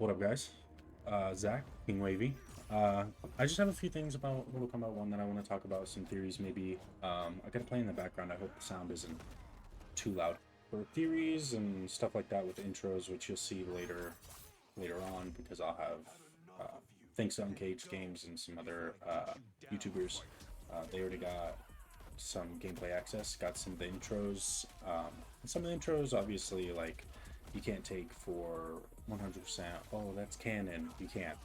What up, guys? Zach, King Wavy. I just have a few things about Mortal Kombat 1 that I want to talk about, some theories maybe. I gotta play in the background. I hope the sound isn't too loud. For theories and stuff like that with intros, which you'll see later on, because I'll have, thanks to Uncaged Games and some other YouTubers, they already got some gameplay access, got some of the intros. And some of the intros, obviously, like, you can't take for 100%, oh, that's canon. You can't.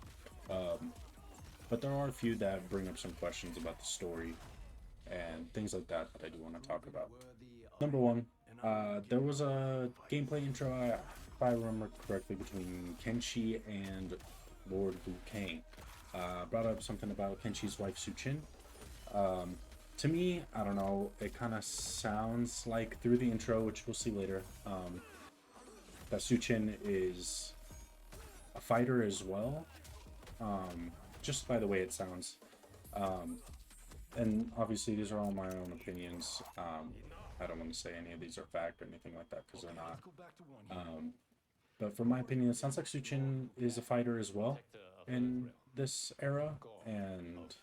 But there are a few that bring up some questions about the story and things like that that I do want to talk about. Number one, there was a gameplay intro, if I remember correctly, between Kenshi and Lord Liu Kang. Brought up something about Kenshi's wife, Suchin. To me, I don't know, it kind of sounds like through the intro, which we'll see later, that Suchin is a fighter as well, just by the way it sounds. And obviously these are all my own opinions. I don't want to say any of these are fact or anything like that, because they're not. But from my opinion, it sounds like Suchin is a fighter as well in this era, and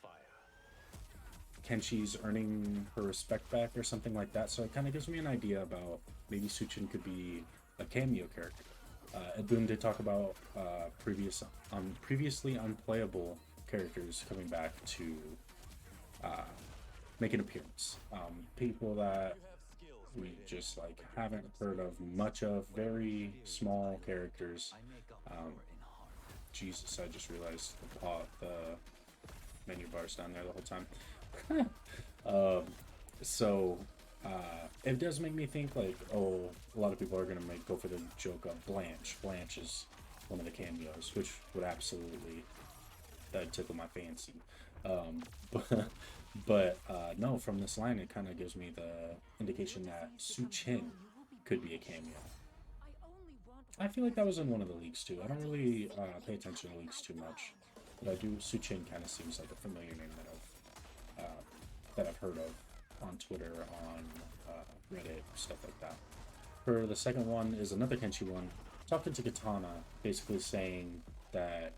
Kenshi's earning her respect back or something like that. So it kind of gives me an idea about maybe Suchin could be a cameo character. Ed Boon did talk about previously unplayable characters coming back to make an appearance. People that we just like haven't heard of much of, very small characters. Jesus, I just realized the menu bar's down there the whole time. So it does make me think like, oh, a lot of people are gonna go for the joke of Blanche. Blanche is one of the cameos, which would absolutely, that'd tickle my fancy. But no, from this line, it kind of gives me the indication that Suchin could be a cameo. I feel like that was in one of the leaks too. I don't really pay attention to leaks too much, but I do. Suchin kind of seems like a familiar name that I've heard of on Twitter, on Reddit, stuff like that. For the second one is another Kenshi one, talking to Katana, basically saying that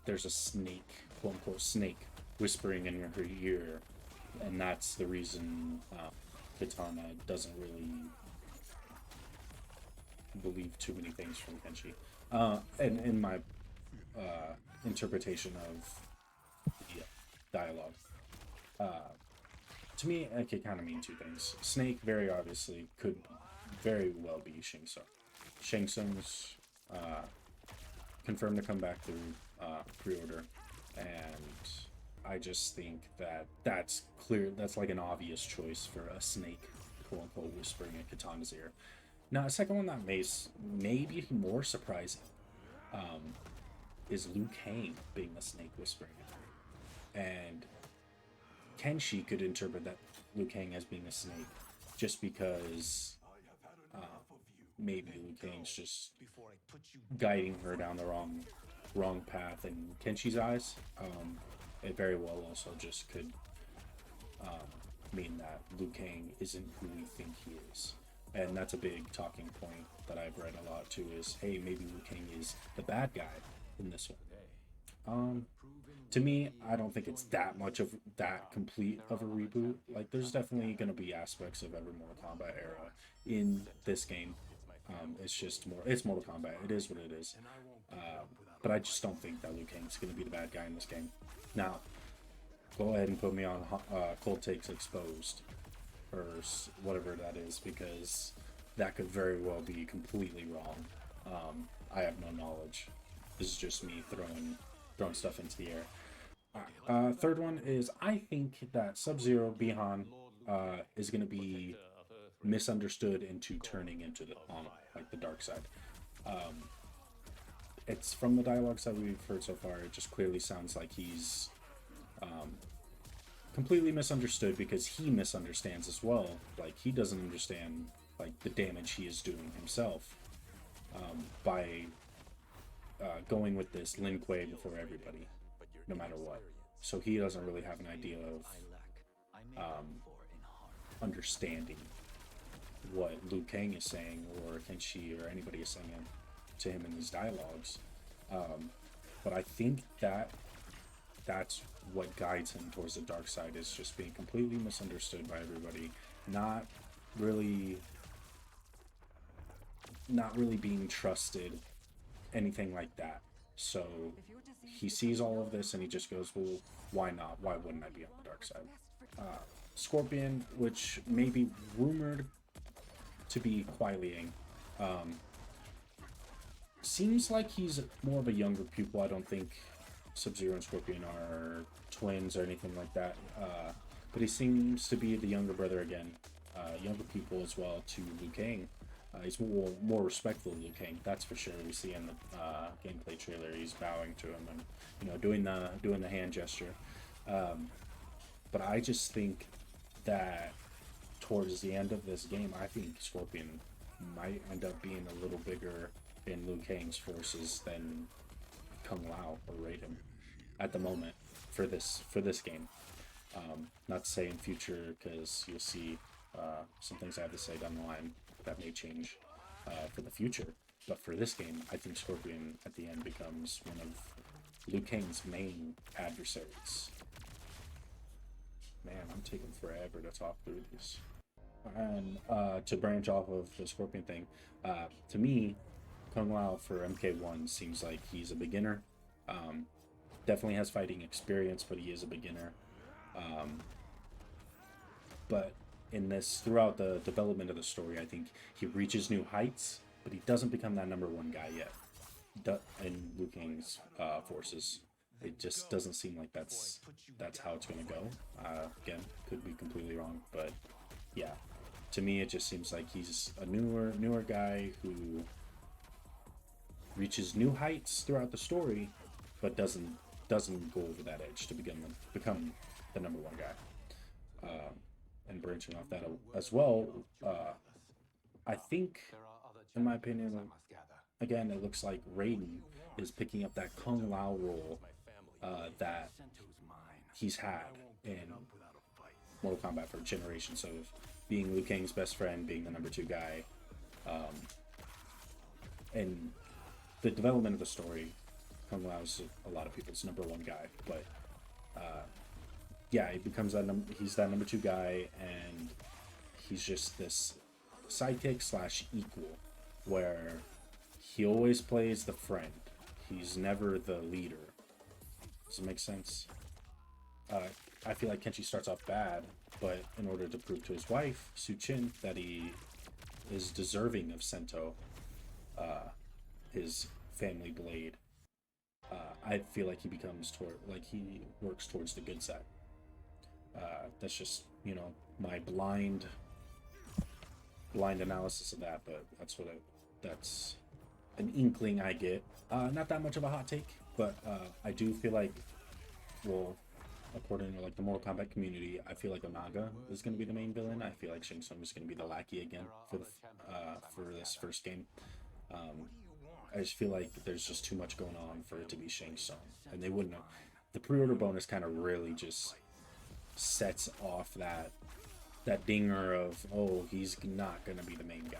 there's a snake, quote unquote snake, whispering in her ear, and that's the reason Katana doesn't really believe too many things from Kenshi. And in my interpretation of the dialogue. To me, it could kind of mean two things. Snake, very obviously, could very well be Shang Tsung. Shang Tsung's confirmed to come back through pre-order, and I just think that that's clear. That's like an obvious choice for a snake, quote-unquote, whispering in Katana's ear. Now, a second one that may be more surprising is Liu Kang being a snake whispering in her. And Kenshi could interpret that Liu Kang as being a snake just because maybe Liu Kang's just guiding her down the wrong path in Kenshi's eyes. It very well also just could mean that Liu Kang isn't who we think he is. And that's a big talking point that I've read a lot too, is, hey, maybe Liu Kang is the bad guy in this one. To me, I don't think it's that much of that complete of a reboot. Like, there's definitely going to be aspects of every Mortal Kombat era in this game. It's just it's Mortal Kombat. It is what it is. But I just don't think that Liu Kang's going to be the bad guy in this game. Now, go ahead and put me on Cold Takes Exposed, or whatever that is, because that could very well be completely wrong. I have no knowledge. This is just me throwing stuff into the air. Third one is, I think that Sub-Zero Bihan is going to be misunderstood into turning into the dark side. It's from the dialogues that we've heard so far, it just clearly sounds like he's completely misunderstood, because he misunderstands as well. Like, he doesn't understand like the damage he is doing himself by going with this Lin Kuei before everybody, no matter what. So he doesn't really have an idea of understanding what Liu Kang is saying, or Kenshi, or anybody is saying to him in these dialogues. But I think that's what guides him towards the dark side, is just being completely misunderstood by everybody, not really being trusted, anything like that. So he sees all of this and he just goes, well, why not? Why wouldn't I be on the dark side? Scorpion, which may be rumored to be Kuai Liang, seems like he's more of a younger pupil. I don't think Sub-Zero and Scorpion are twins or anything like that, but he seems to be the younger brother again, younger pupil as well to Liu Kang. He's more respectful of Liu Kang, that's for sure. We see in the gameplay trailer he's bowing to him and, you know, doing the hand gesture. But I just think that towards the end of this game, I think Scorpion might end up being a little bigger in Liu Kang's forces than Kung Lao or Raiden at the moment for this game. Not to say in future, because you'll see some things I have to say down the line that may change for the future. But for this game, I think Scorpion at the end becomes one of Liu Kang's main adversaries. Man, I'm taking forever to talk through these. And to branch off of the Scorpion thing, to me, Kung Lao for MK1 seems like he's a beginner. Definitely has fighting experience, but he is a beginner. But in this, throughout the development of the story, I think he reaches new heights, but he doesn't become that #1 guy yet. In Liu Kang's forces, it just doesn't seem like that's how it's gonna go. Again, could be completely wrong, but yeah, to me it just seems like he's a newer guy who reaches new heights throughout the story, but doesn't go over that edge to become the #1 guy. And branching off that as well, I think, in my opinion, again, it looks like Raiden is picking up that Kung Lao role that he's had in Mortal Kombat for generations, of being Liu Kang's best friend, being the #2 guy, and the development of the story. Kung Lao's a lot of people's #1 guy, but yeah, he becomes he's that #2 guy, and he's just this sidekick / equal, where he always plays the friend. He's never the leader. Does it make sense? I feel like Kenshi starts off bad, but in order to prove to his wife, Su-Chin, that he is deserving of Sento, his family blade, I feel like he he works towards the good side. That's just, you know, my blind analysis of that, but that's an inkling I get. Not that much of a hot take, but I do feel like, well, according to like the Mortal Kombat community, I feel like Onaga is going to be the main villain. I feel like Shang Tsung is going to be the lackey again for this first game. I just feel like there's just too much going on for it to be Shang Tsung, and they wouldn't have. The pre-order bonus kind of really just sets off that dinger of, oh, he's not going to be the main guy,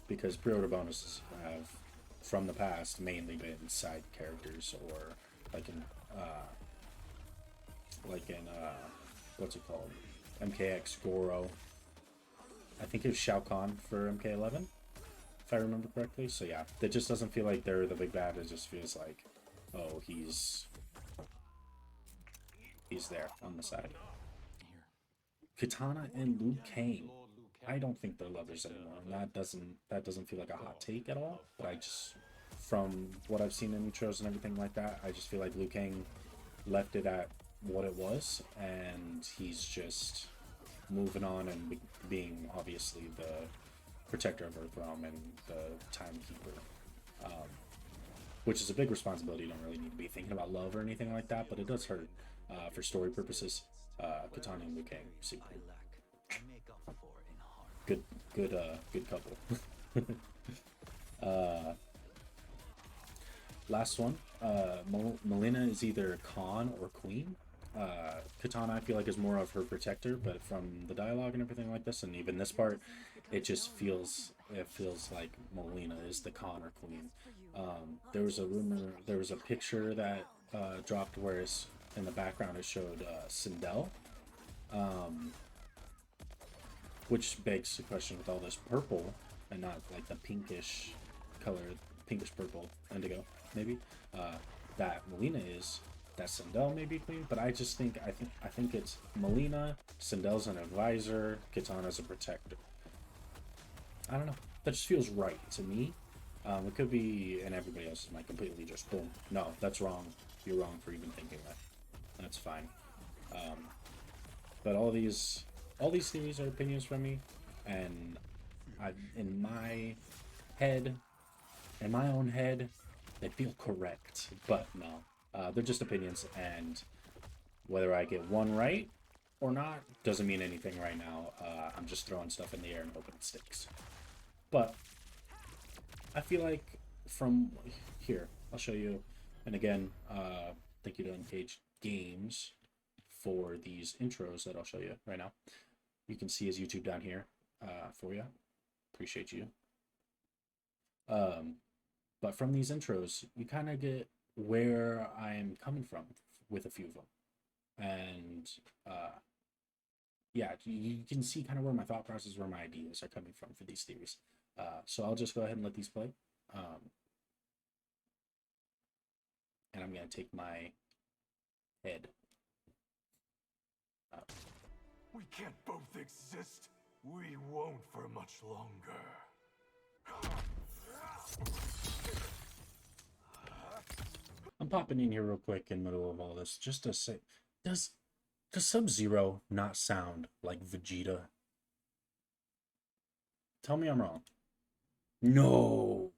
because pre-order bonuses have from the past mainly been side characters, or like in what's it called, MKX Goro. I think it was Shao Kahn for MK11, if I remember correctly. So yeah, it just doesn't feel like they're the big bad. It just feels like, oh, he's there on the side. Katana and Liu Kang, I don't think they're lovers anymore, and that doesn't feel like a hot take at all. But I just, from what I've seen in intros and everything like that, I just feel like Liu Kang left it at what it was, and he's just moving on and being obviously the protector of Earthrealm and the timekeeper, which is a big responsibility. You don't really need to be thinking about love or anything like that, but it does hurt for story purposes. Katana and Liu Kang, super good couple. Last one, Melina is either Khan or Queen. Katana, I feel like, is more of her protector, but from the dialogue and everything like this, and even this part, it just feels like Melina is the Khan or Queen. There was a rumor, there was a picture that dropped where it's, in the background it showed Sindel, which begs the question with all this purple and not like the pinkish color, pinkish purple, indigo, maybe, that Melina is, that Sindel may be queen, but I just think, I think it's Melina, Sindel's an advisor, Kitana's a protector. I don't know. That just feels right to me. It could be, and everybody else might completely just boom. No, that's wrong. You're wrong for even thinking that. That's fine. But all these theories are opinions from me, and in my head, in my own head, they feel correct. But no, they're just opinions, and whether I get one right or not doesn't mean anything right now. I'm just throwing stuff in the air and hoping it sticks. But I feel like from here, I'll show you. And again, thank you to Uncaged Games for these intros that I'll show you right now. You can see his YouTube down here for you. Appreciate you. But from these intros, you kind of get where I'm coming from with a few of them. And yeah, you can see kind of where my thought process, where my ideas are coming from for these theories. So I'll just go ahead and let these play. And I'm going to take my head out. We can't both exist. We won't for much longer. I'm popping in here real quick in the middle of all this just to say, does Sub-Zero not sound like Vegeta? Tell me I'm wrong. No.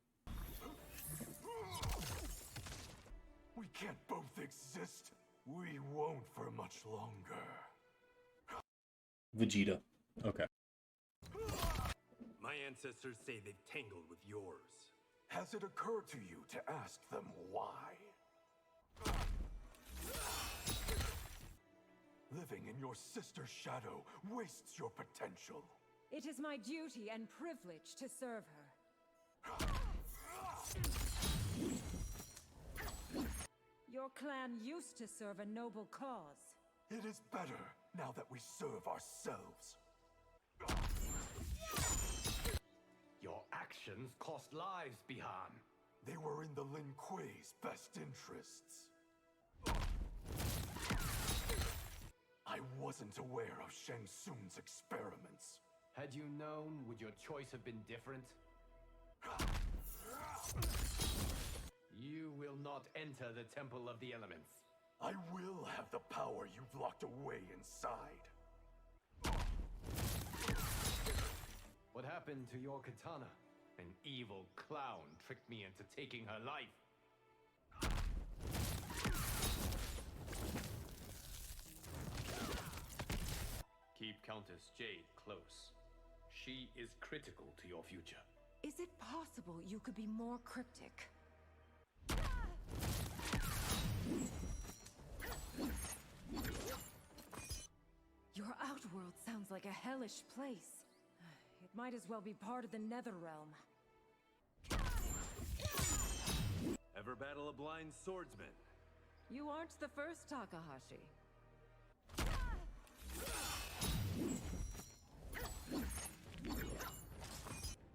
We can't both exist. We won't for much longer. Vegeta. Okay. My ancestors say they've tangled with yours. Has it occurred to you to ask them why? Living in your sister's shadow wastes your potential. It is my duty and privilege to serve her. Your clan used to serve a noble cause. It is better now that we serve ourselves. Your actions cost lives, Bihan. They were in the Lin Kuei's best interests. I wasn't aware of Shang Tsung's experiments. Had you known, would your choice have been different? You will not enter the Temple of the Elements. I will have the power you've locked away inside. What happened to your katana? An evil clown tricked me into taking her life. Keep Countess Jade close. She is critical to your future. Is it possible you could be more cryptic? Your outworld sounds like a hellish place. It might as well be part of the Netherrealm. Ever battle a blind swordsman? You aren't the first, Takahashi.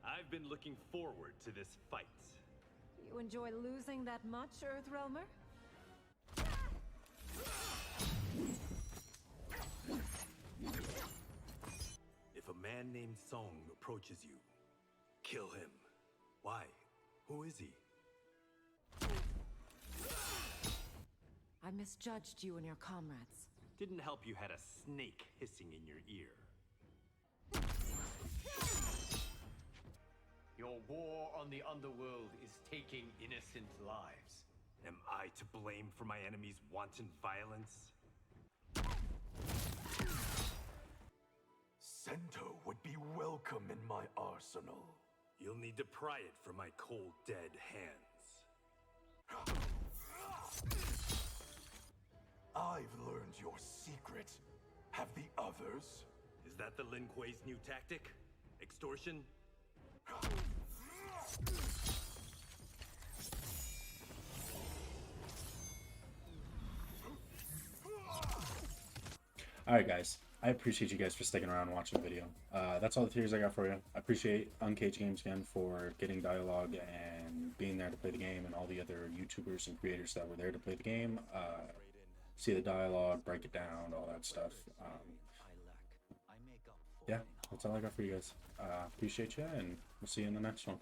I've been looking forward to this fight. You enjoy losing that much, Earthrealmer? If a man named Song approaches you, kill him. Why? Who is he? I misjudged you and your comrades. Didn't help you had a snake hissing in your ear. Your war on the underworld is taking innocent lives. Am I to blame for my enemy's wanton violence? Sento would be welcome in my arsenal. You'll need to pry it from my cold, dead hands. I've learned your secret. Have the others? Is that the Lin Kuei's new tactic? Extortion? Alright, guys. I appreciate you guys for sticking around and watching the video. That's all the theories I got for you. I appreciate Uncaged Games again for getting dialogue and being there to play the game, and all the other YouTubers and creators that were there to play the game. See the dialogue, break it down, all that stuff. Yeah, that's all I got for you guys. Appreciate you, and we'll see you in the next one.